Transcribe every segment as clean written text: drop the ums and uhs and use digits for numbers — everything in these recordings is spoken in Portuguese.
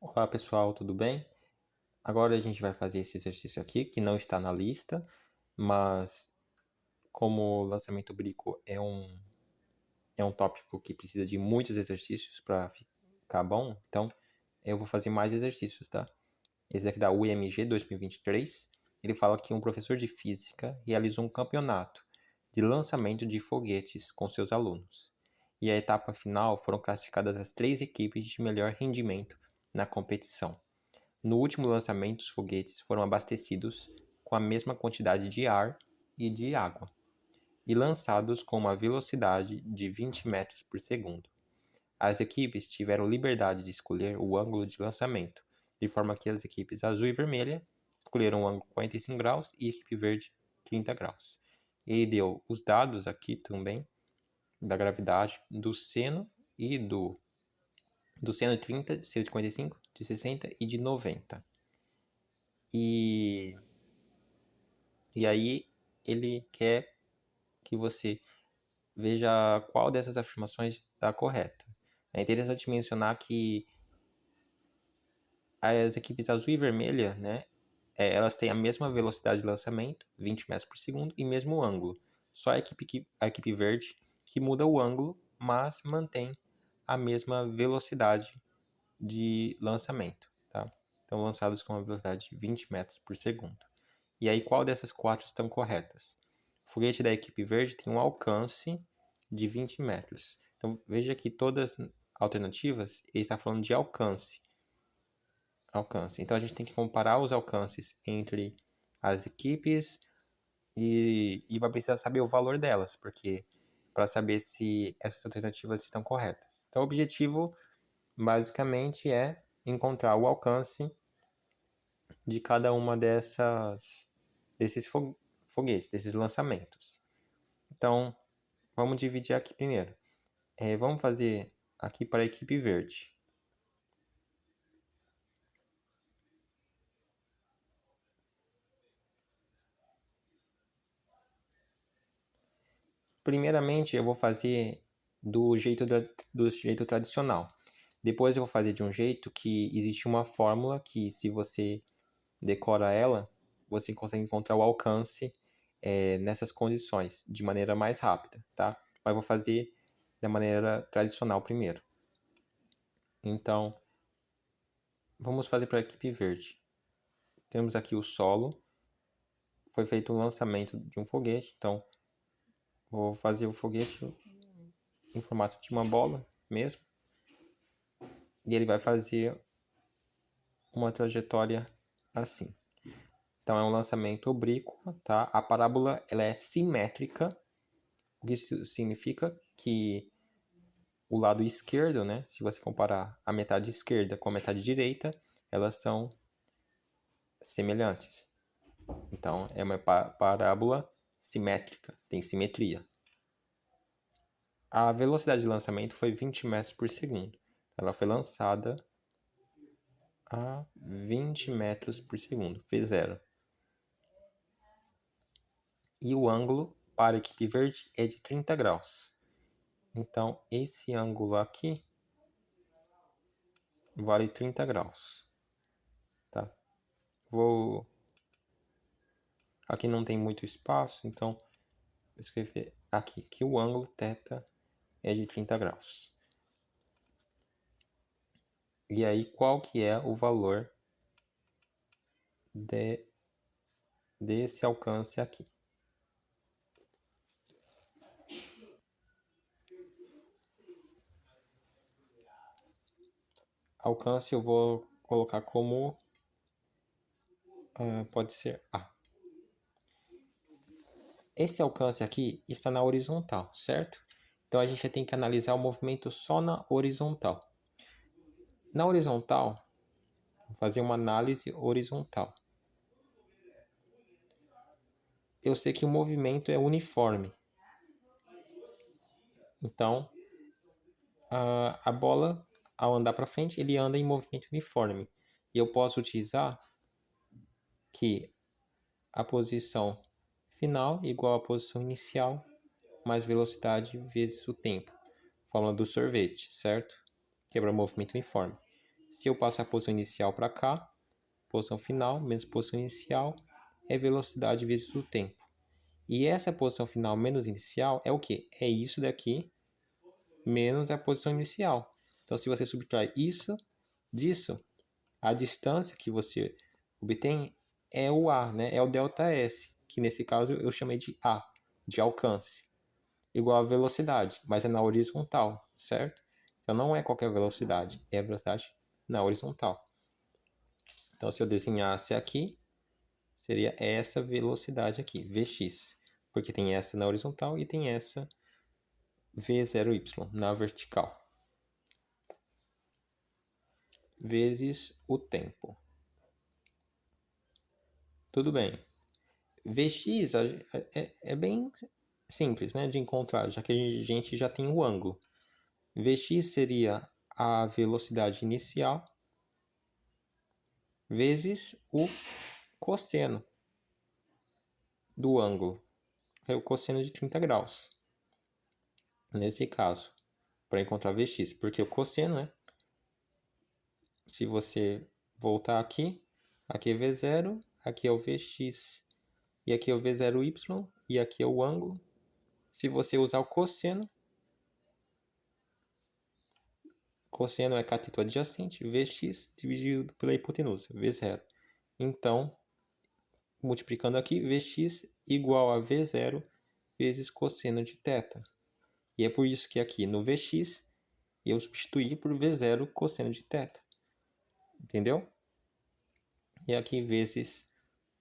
Olá pessoal, tudo bem? Agora a gente vai fazer esse exercício aqui, que não está na lista, mas como o lançamento brico é um tópico que precisa de muitos exercícios para ficar bom, então eu vou fazer mais exercícios, tá? Esse daqui da UMG 2023, ele fala que um professor de física realizou um campeonato de lançamento de foguetes com seus alunos. E a etapa final foram classificadas as 3 equipes de melhor rendimento na competição. No último lançamento, os foguetes foram abastecidos com a mesma quantidade de ar e de água, e lançados com uma velocidade de 20 metros por segundo. As equipes tiveram liberdade de escolher o ângulo de lançamento, de forma que as equipes azul e vermelha escolheram o ângulo 45 graus e a equipe verde 30 graus. Ele deu os dados aqui também da gravidade do seno e do seno de 30, seno de 45, de 60 e de 90. E aí ele quer que você veja qual dessas afirmações está correta. É interessante mencionar que as equipes azul e vermelha, né, elas têm a mesma velocidade de lançamento, 20 metros por segundo, e mesmo ângulo. Só a equipe verde que muda o ângulo, mas mantém a mesma velocidade de lançamento, tá? Então, lançados com uma velocidade de 20 metros por segundo. E aí, qual dessas 4 estão corretas? O foguete da equipe verde tem um alcance de 20 metros. Então, veja que todas as alternativas, ele está falando de alcance. Então, a gente tem que comparar os alcances entre as equipes e vai precisar saber o valor delas, porque para saber se essas alternativas estão corretas. Então, o objetivo, basicamente, é encontrar o alcance de cada uma desses foguetes, desses lançamentos. Então, vamos dividir aqui primeiro. Vamos fazer aqui para a equipe verde. Primeiramente, eu vou fazer do jeito tradicional. Depois eu vou fazer de um jeito que existe uma fórmula que, se você decora ela, você consegue encontrar o alcance nessas condições de maneira mais rápida, tá? Mas eu vou fazer da maneira tradicional primeiro. Então, vamos fazer para a equipe verde. Temos aqui o solo. Foi feito o lançamento de um foguete. Então, vou fazer o foguete em formato de uma bola mesmo. E ele vai fazer uma trajetória assim. Então, é um lançamento oblíquo, tá? A parábola ela é simétrica. O que isso significa? Que o lado esquerdo, né? Se você comparar a metade esquerda com a metade direita, elas são semelhantes. Então, é uma parábola simétrica, tem simetria. A velocidade de lançamento foi 20 metros por segundo. Ela foi lançada a 20 metros por segundo, V0. E o ângulo para a equipe verde é de 30 graus. Então, esse ângulo aqui vale 30 graus. Tá? Aqui não tem muito espaço, então vou escrever aqui que o ângulo θ é de 30 graus. E aí, qual que é o valor desse alcance aqui? Alcance eu vou colocar como pode ser A. Esse alcance aqui está na horizontal, certo? Então a gente tem que analisar o movimento só na horizontal. Na horizontal, vou fazer uma análise horizontal. Eu sei que o movimento é uniforme. Então, a bola, ao andar para frente, ele anda em movimento uniforme. E eu posso utilizar que a posição final igual à posição inicial mais velocidade vezes o tempo. Fórmula do sorvete, certo? Que é para movimento uniforme. Se eu passo a posição inicial para cá, posição final menos posição inicial é velocidade vezes o tempo. E essa posição final menos inicial é o quê? É isso daqui menos a posição inicial. Então, se você subtrai isso disso, a distância que você obtém é o A, né? É o ΔS, que nesse caso eu chamei de A, de alcance, igual a velocidade, mas é na horizontal, certo? Então não é qualquer velocidade, é a velocidade na horizontal. Então se eu desenhasse aqui, seria essa velocidade aqui, Vx, porque tem essa na horizontal e tem essa V0y na vertical, vezes o tempo. Tudo bem. Vx é bem simples, né, de encontrar, já que a gente já tem o ângulo. Vx seria a velocidade inicial vezes o cosseno do ângulo. É o cosseno de 30 graus. Nesse caso, para encontrar Vx. Porque o cosseno, né? Se você voltar aqui, aqui é V0, aqui é o Vx. E aqui é o V0y, e aqui é o ângulo. Se você usar o cosseno é cateto adjacente, Vx dividido pela hipotenusa, V0. Então, multiplicando aqui, Vx igual a V0 vezes cosseno de θ. E é por isso que aqui no Vx eu substituí por V0 cosseno de θ. Entendeu? E aqui vezes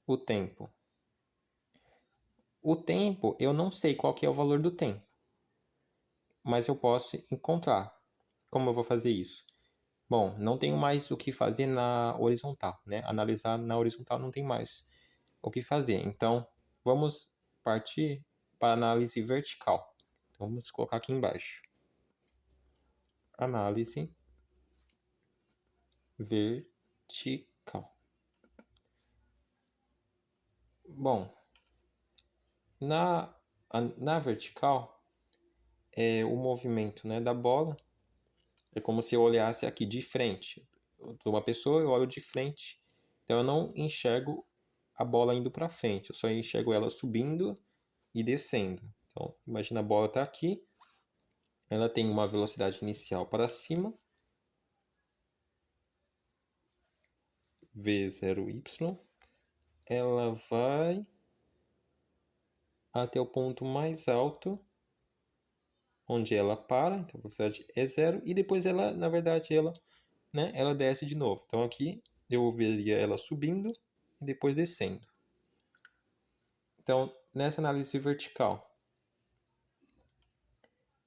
o tempo. O tempo, eu não sei qual que é o valor do tempo. Mas eu posso encontrar. Como eu vou fazer isso? Bom, não tenho mais o que fazer na horizontal, né? Analisar na horizontal não tem mais o que fazer. Então, vamos partir para a análise vertical. Então, vamos colocar aqui embaixo. Análise vertical. Bom, na vertical, o movimento, né, da bola é como se eu olhasse aqui de frente. Eu sou uma pessoa, eu olho de frente. Então eu não enxergo a bola indo para frente, eu só enxergo ela subindo e descendo. Então, imagina a bola está aqui, ela tem uma velocidade inicial para cima, V0y, ela vai até o ponto mais alto, onde ela para, então a velocidade é zero, e depois ela, na verdade, ela desce de novo. Então aqui eu veria ela subindo e depois descendo. Então, nessa análise vertical,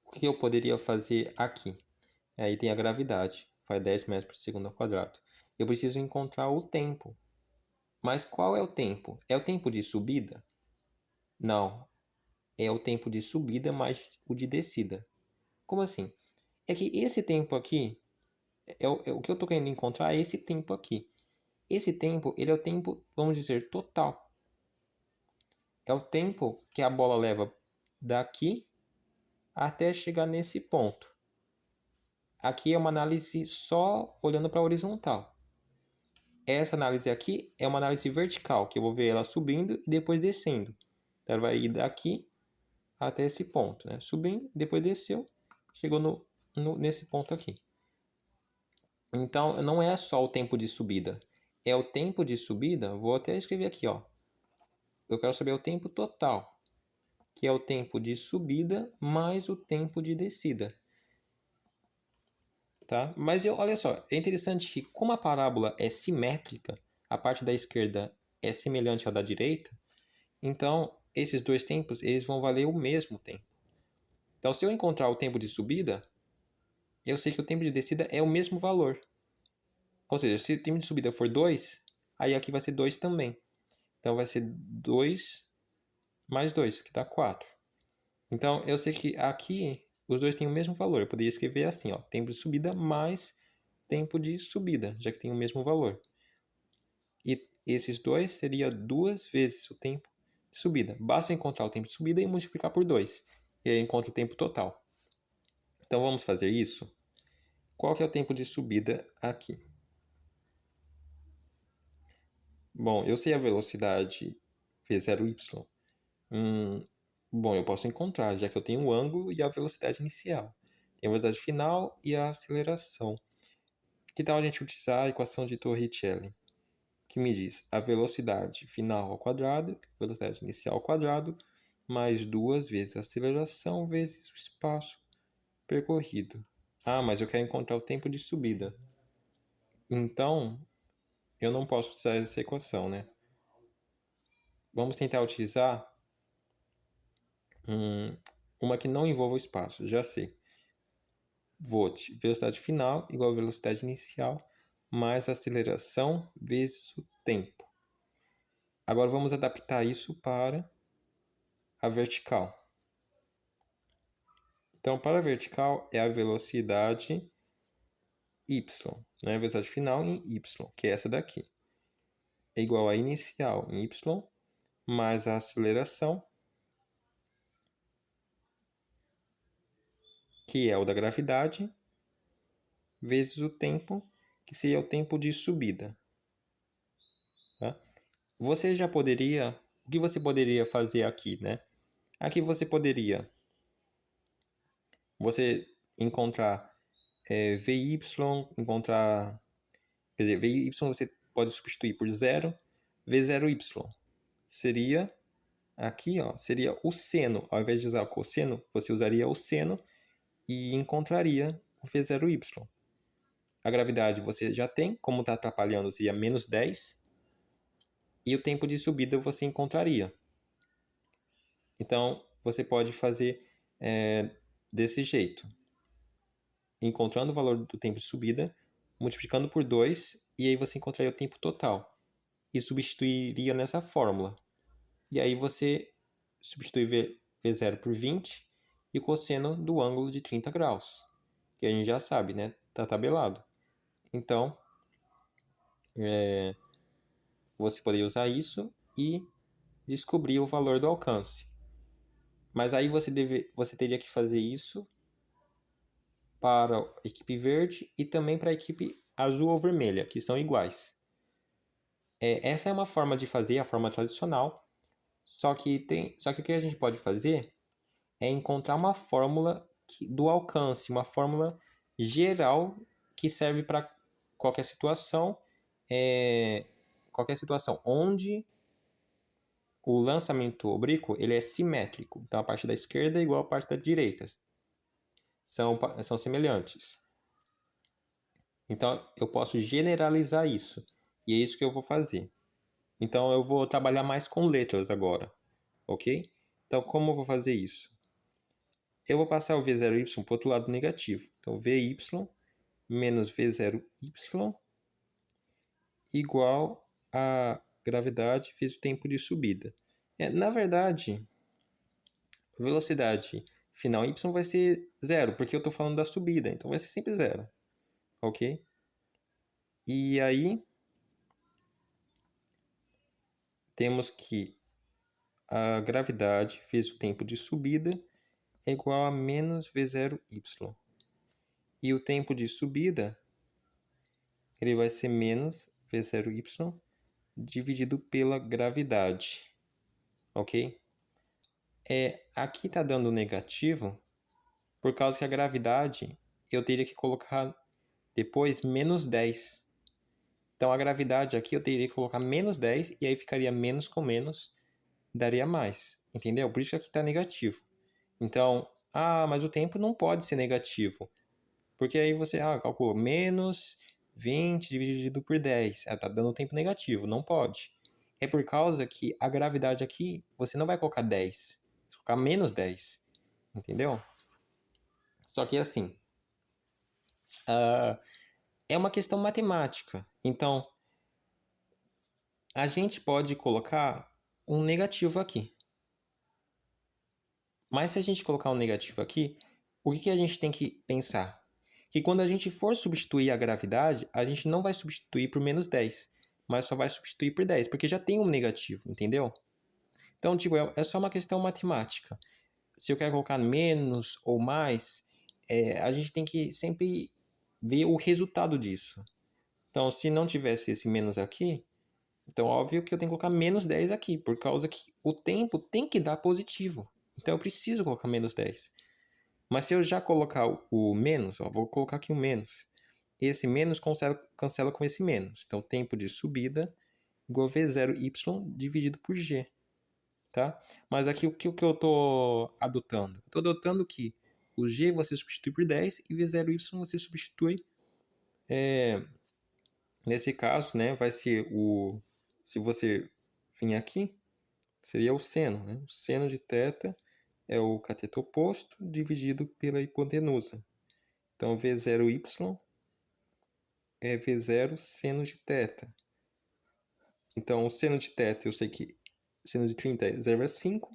o que eu poderia fazer aqui? Aí tem a gravidade, vai 10 metros por segundo ao quadrado. Eu preciso encontrar o tempo. Mas qual é o tempo? É o tempo de subida? Não. É o tempo de subida mais o de descida. Como assim? É que esse tempo aqui, o que eu estou querendo encontrar é esse tempo aqui. Esse tempo, ele é o tempo, vamos dizer, total. É o tempo que a bola leva daqui até chegar nesse ponto. Aqui é uma análise só olhando para a horizontal. Essa análise aqui é uma análise vertical, que eu vou ver ela subindo e depois descendo. Então ela vai ir daqui até esse ponto, né? Subindo, depois desceu, chegou nesse ponto aqui. Então não é só o tempo de subida, é o tempo de subida, vou até escrever aqui, ó. Eu quero saber o tempo total, que é o tempo de subida mais o tempo de descida. Tá? Mas olha só, é interessante que como a parábola é simétrica, a parte da esquerda é semelhante à da direita, então esses dois tempos eles vão valer o mesmo tempo. Então se eu encontrar o tempo de subida, eu sei que o tempo de descida é o mesmo valor. Ou seja, se o tempo de subida for 2, aí aqui vai ser 2 também. Então vai ser 2 mais 2, que dá 4. Então eu sei que aqui os dois têm o mesmo valor. Eu poderia escrever assim, ó, tempo de subida mais tempo de subida, já que tem o mesmo valor. E esses dois seria 2 vezes o tempo de subida. Basta encontrar o tempo de subida e multiplicar por 2. E aí eu encontro o tempo total. Então vamos fazer isso? Qual que é o tempo de subida aqui? Bom, eu sei a velocidade v0y. Bom, eu posso encontrar, já que eu tenho o ângulo e a velocidade inicial. Tem a velocidade final e a aceleração. Que tal a gente utilizar a equação de Torricelli, que me diz a velocidade final ao quadrado, velocidade inicial ao quadrado, mais 2 vezes a aceleração vezes o espaço percorrido. Ah, mas eu quero encontrar o tempo de subida. Então, eu não posso usar essa equação, né? Vamos tentar utilizar uma que não envolva o espaço, já sei. Velocidade final igual a velocidade inicial mais a aceleração vezes o tempo. Agora vamos adaptar isso para a vertical. Então, para a vertical é a velocidade y, né? A velocidade final em y, que é essa daqui. É igual a inicial em y mais a aceleração, que é o da gravidade, vezes o tempo, que seria o tempo de subida. Tá? Você já poderia... O que você poderia fazer aqui, né? Aqui você poderia encontrar VY, encontrar... Quer dizer, VY você pode substituir por 0, V0Y. Seria aqui, ó, seria o seno. Ao invés de usar o cosseno, você usaria o seno e encontraria o V0Y. A gravidade você já tem, como está atrapalhando, seria menos 10. E o tempo de subida você encontraria. Então, você pode fazer desse jeito. Encontrando o valor do tempo de subida, multiplicando por 2, e aí você encontraria o tempo total. E substituiria nessa fórmula. E aí você substitui V0 por 20 e o cosseno do ângulo de 30 graus. Que a gente já sabe, né? Está tabelado. Então, você poderia usar isso e descobrir o valor do alcance. Mas aí você teria que fazer isso para a equipe verde e também para a equipe azul ou vermelha, que são iguais. Essa é uma forma de fazer, a forma tradicional. Só que o que a gente pode fazer é encontrar uma fórmula do alcance, uma fórmula geral que serve para qualquer situação, onde o lançamento oblíquo ele é simétrico. Então a parte da esquerda é igual à parte da direita. São semelhantes. Então eu posso generalizar isso. E é isso que eu vou fazer. Então eu vou trabalhar mais com letras agora. Ok? Então como eu vou fazer isso? Eu vou passar o V0y para o outro lado negativo. Então Vy menos V0y igual a gravidade vezes o tempo de subida. Na verdade, a velocidade final y vai ser 0, porque eu estou falando da subida, então vai ser sempre 0. Ok? E aí, temos que a gravidade vezes o tempo de subida é igual a menos V0y. E o tempo de subida ele vai ser menos V0y dividido pela gravidade. Ok? Aqui está dando negativo por causa que a gravidade eu teria que colocar depois menos 10. Então a gravidade aqui eu teria que colocar menos 10 e aí ficaria menos com menos, daria mais. Entendeu? Por isso que aqui está negativo. Então, mas o tempo não pode ser negativo. Porque aí você calcula menos 20 dividido por 10. Está dando tempo negativo. Não pode. É por causa que a gravidade aqui, você não vai colocar 10. Você vai colocar menos 10. Entendeu? Só que assim, é uma questão matemática. Então, a gente pode colocar um negativo aqui. Mas se a gente colocar um negativo aqui, o que a gente tem que pensar? Que quando a gente for substituir a gravidade, a gente não vai substituir por menos 10, mas só vai substituir por 10, porque já tem um negativo, entendeu? Então, tipo, é só uma questão matemática. Se eu quero colocar menos ou mais, a gente tem que sempre ver o resultado disso. Então, se não tivesse esse menos aqui, Então, óbvio que eu tenho que colocar menos 10 aqui, por causa que o tempo tem que dar positivo. Então, eu preciso colocar menos 10. Mas se eu já colocar o menos, ó, vou colocar aqui o menos. Esse menos cancela com esse menos. Então, tempo de subida igual a V0y dividido por G. Tá? Mas aqui o que eu estou adotando? Estou adotando que o G você substitui por 10 e V0y você substitui. Nesse caso, né, vai ser o. Se você vir aqui, seria o seno. Né? O seno de θ é o cateto oposto dividido pela hipotenusa. Então, V0y é V0 seno de θ. Então, o seno de θ, eu sei que seno de 30 é 0,5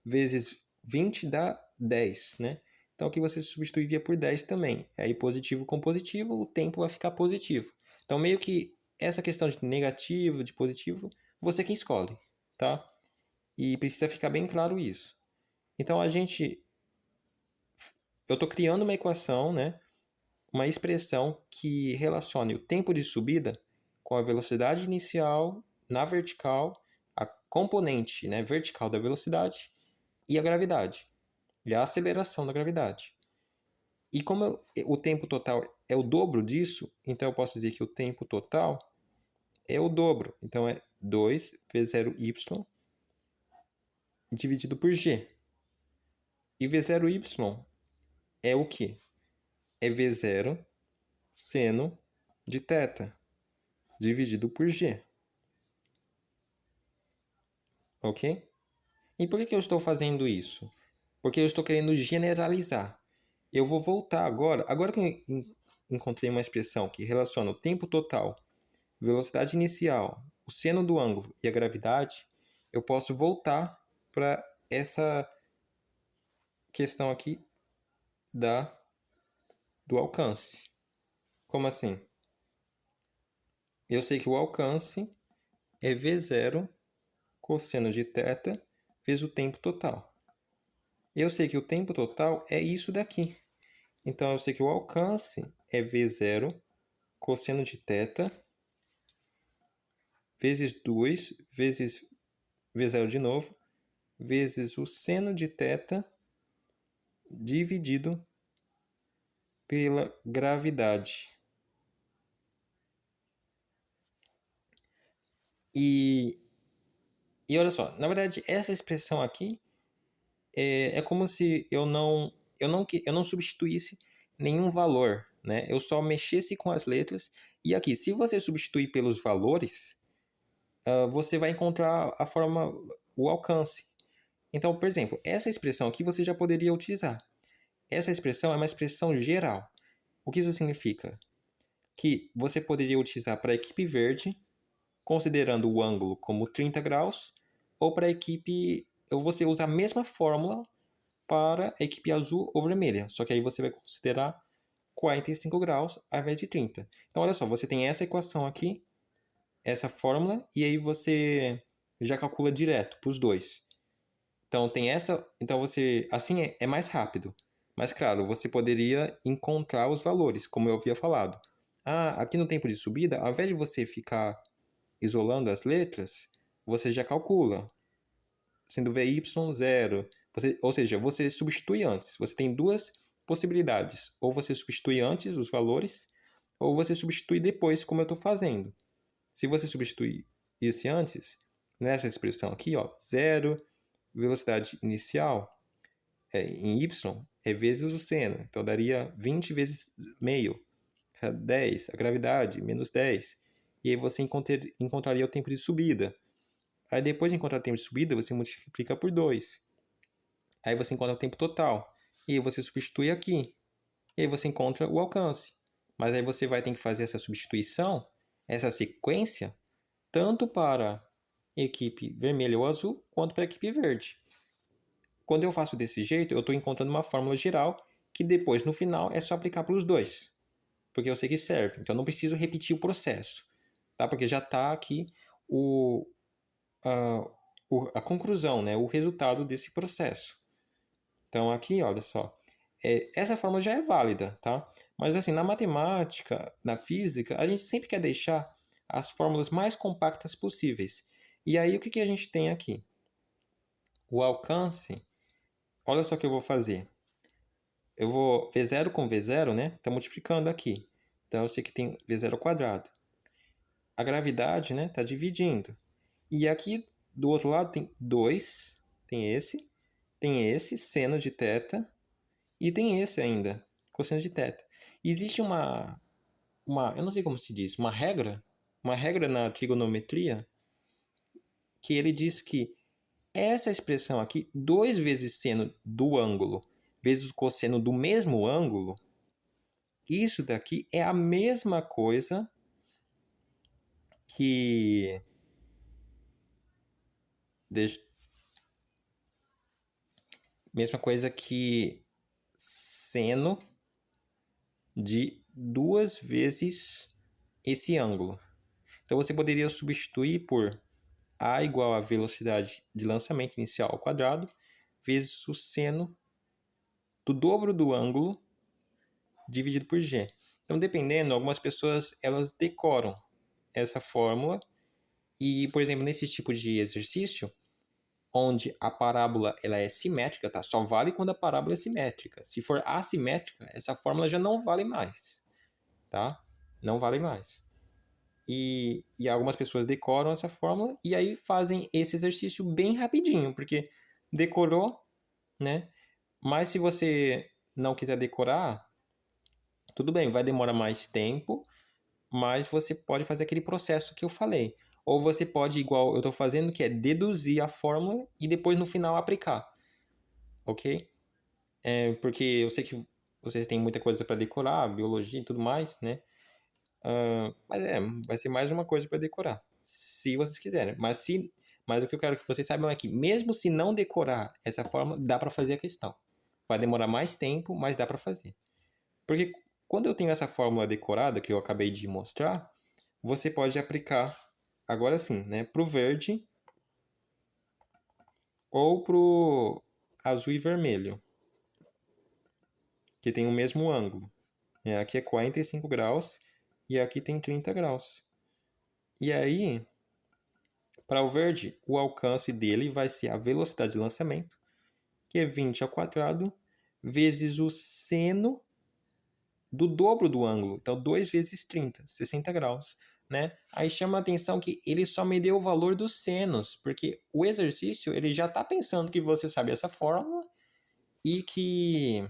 vezes 20 dá 10, né? Então, aqui você substituiria por 10 também. Aí, positivo com positivo, o tempo vai ficar positivo. Então, meio que essa questão de negativo, de positivo, você que escolhe, tá? E precisa ficar bem claro isso. Então, eu estou criando uma equação, né? Uma expressão que relacione o tempo de subida com a velocidade inicial na vertical, a componente, né, vertical da velocidade e a gravidade, e a aceleração da gravidade. E como o tempo total é o dobro disso, então eu posso dizer que o tempo total é o dobro. Então é 2v0y dividido por g. E v0y é o quê? É v0 seno de θ dividido por g. Ok? E por que eu estou fazendo isso? Porque eu estou querendo generalizar. Eu vou voltar agora que eu encontrei uma expressão que relaciona o tempo total, velocidade inicial, o seno do ângulo e a gravidade, eu posso voltar para essa questão aqui do alcance. Como assim? Eu sei que o alcance é V0 cosseno de θ vezes o tempo total. Eu sei que o tempo total é isso daqui. Então, eu sei que o alcance é V0 cosseno de θ vezes 2 vezes V0 de novo, vezes o seno de θ dividido pela gravidade. E olha só, na verdade, essa expressão aqui é como se eu não substituísse nenhum valor, né? Eu só mexesse com as letras. E aqui, se você substituir pelos valores, você vai encontrar a forma, o alcance. Então, por exemplo, essa expressão aqui você já poderia utilizar. Essa expressão é uma expressão geral. O que isso significa? Que você poderia utilizar para a equipe verde, considerando o ângulo como 30 graus, ou para a equipe, ou você usa a mesma fórmula para a equipe azul ou vermelha, só que aí você vai considerar 45 graus ao invés de 30. Então, olha só, você tem essa equação aqui, essa fórmula, e aí você já calcula direto para os dois. Então, tem essa. Então, você. Assim é mais rápido. Mas, claro, você poderia encontrar os valores, como eu havia falado. Ah, aqui no tempo de subida, ao invés de você ficar isolando as letras, você já calcula. Sendo VY 0. Ou seja, você substitui antes. Você tem duas possibilidades. Ou você substitui antes os valores, ou você substitui depois, como eu estou fazendo. Se você substituir esse antes, nessa expressão aqui, ó, 0, velocidade inicial em y é vezes o seno. Então, daria 20 vezes meio, 10. A gravidade, menos 10. E aí você encontraria o tempo de subida. Aí depois de encontrar o tempo de subida, você multiplica por 2. Aí você encontra o tempo total. E aí você substitui aqui. E aí você encontra o alcance. Mas aí você vai ter que fazer essa substituição, essa sequência, tanto para a equipe vermelha ou azul, quanto para a equipe verde. Quando eu faço desse jeito, eu estou encontrando uma fórmula geral que depois, no final, é só aplicar para os dois. Porque eu sei que serve. Então, eu não preciso repetir o processo. Tá? Porque já está aqui a conclusão, né? O resultado desse processo. Então, aqui, olha só. Essa fórmula já é válida, tá? Mas, assim, na matemática, na física, a gente sempre quer deixar as fórmulas mais compactas possíveis. E aí, o que a gente tem aqui? O alcance, olha só o que eu vou fazer. Eu vou V0 com V0, né? Está multiplicando aqui. Então, eu sei que tem V0 ao quadrado. A gravidade, né? Está dividindo. E aqui, do outro lado, tem 2. Tem esse, seno de θ. E tem esse ainda, cosseno de θ. E existe eu não sei como se diz, uma regra na trigonometria, que ele diz que essa expressão aqui, 2 vezes seno do ângulo vezes o cosseno do mesmo ângulo, isso daqui é a mesma coisa que... Mesma coisa que seno de 2 vezes esse ângulo. Então, você poderia substituir por A igual a velocidade de lançamento inicial ao quadrado vezes o seno do dobro do ângulo dividido por g. Então, dependendo, algumas pessoas elas decoram essa fórmula e, por exemplo, nesse tipo de exercício, onde a parábola ela é simétrica, tá? Só vale quando a parábola é simétrica. Se for assimétrica, essa fórmula já não vale mais, tá? Não vale mais. E algumas pessoas decoram essa fórmula e aí fazem esse exercício bem rapidinho, porque decorou, né? Mas se você não quiser decorar, tudo bem, vai demorar mais tempo, mas você pode fazer aquele processo que eu falei. Ou você pode, igual eu estou fazendo, que é deduzir a fórmula e depois no final aplicar. Ok? Porque eu sei que vocês têm muita coisa para decorar, biologia e tudo mais, né? Mas vai ser mais uma coisa para decorar, se vocês quiserem. Mas o que eu quero que vocês saibam é que, mesmo se não decorar essa fórmula, dá para fazer a questão. Vai demorar mais tempo, mas dá para fazer. Porque quando eu tenho essa fórmula decorada, que eu acabei de mostrar, você pode aplicar, agora sim, né, para o verde ou para o azul e vermelho, que tem o mesmo ângulo. Aqui é 45 graus e aqui tem 30 graus. E aí, para o verde, o alcance dele vai ser a velocidade de lançamento, que é 20 ao quadrado, vezes o seno do dobro do ângulo. Então, 2 vezes 30, 60 graus. Né? Aí chama a atenção que ele só me deu o valor dos senos, porque o exercício ele já está pensando que você sabe essa fórmula e que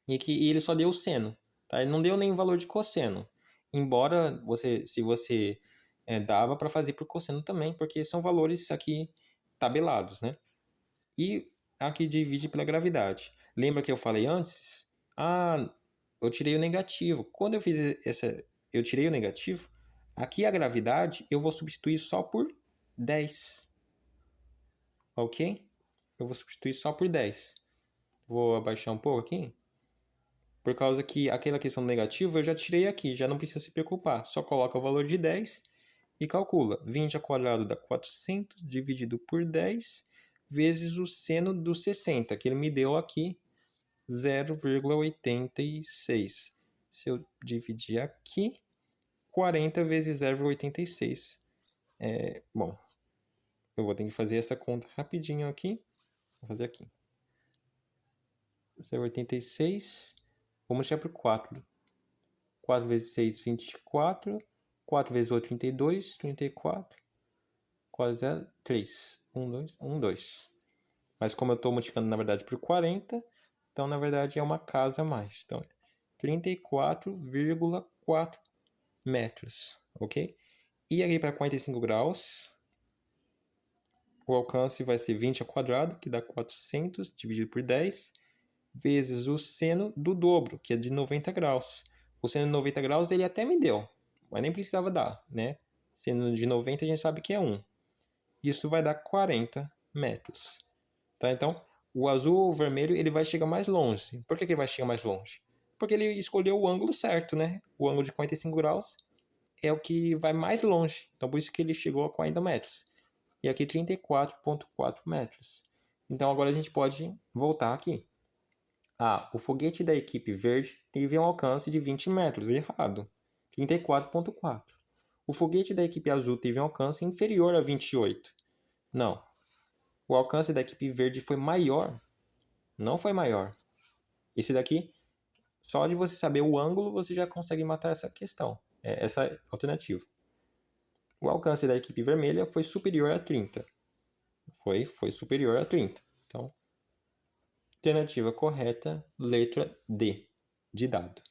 ele só deu o seno. Tá? Ele não deu nem o valor de cosseno. Embora se você dava para fazer para o cosseno também, porque são valores aqui tabelados, né? E aqui divide pela gravidade. Lembra que eu falei antes? Eu tirei o negativo. Quando eu fiz eu tirei o negativo, aqui a gravidade eu vou substituir só por 10. Ok? Eu vou substituir só por 10. Vou abaixar um pouco aqui. Por causa que aquela questão do negativo eu já tirei aqui, já não precisa se preocupar. Só coloca o valor de 10 e calcula. 20 ao quadrado dá 400 dividido por 10 vezes o seno do 60, que ele me deu aqui, 0,86. Se eu dividir aqui, 40 vezes 0,86. Bom, eu vou ter que fazer essa conta rapidinho aqui. Vou fazer aqui. 0,86. Vou multiplicar por 4. 4 vezes 6, 24. 4 vezes 8, 32. 34. 4 vezes 3. 1, 2. 1, 2. Mas como eu estou multiplicando, na verdade, por 40, então, na verdade, é uma casa a mais. Então, 34,4 metros, ok? E aqui para 45 graus, o alcance vai ser 20 ao quadrado, que dá 400, dividido por 10, vezes o seno do dobro, que é de 90 graus. O seno de 90 graus ele até me deu, mas nem precisava dar, né? Seno de 90 a gente sabe que é 1. Isso vai dar 40 metros. Tá? Então, o azul ou o vermelho ele vai chegar mais longe. Por que ele vai chegar mais longe? Porque ele escolheu o ângulo certo, né? O ângulo de 45 graus é o que vai mais longe. Então, por isso que ele chegou a 40 metros. E aqui 34,4 metros. Então, agora a gente pode voltar aqui. O foguete da equipe verde teve um alcance de 20 metros. Errado. 34,4. O foguete da equipe azul teve um alcance inferior a 28. Não. O alcance da equipe verde foi maior. Não foi maior. Esse daqui, só de você saber o ângulo, você já consegue matar essa questão. Essa alternativa. O alcance da equipe vermelha foi superior a 30. Foi superior a 30. Então, alternativa correta, letra D, de dado.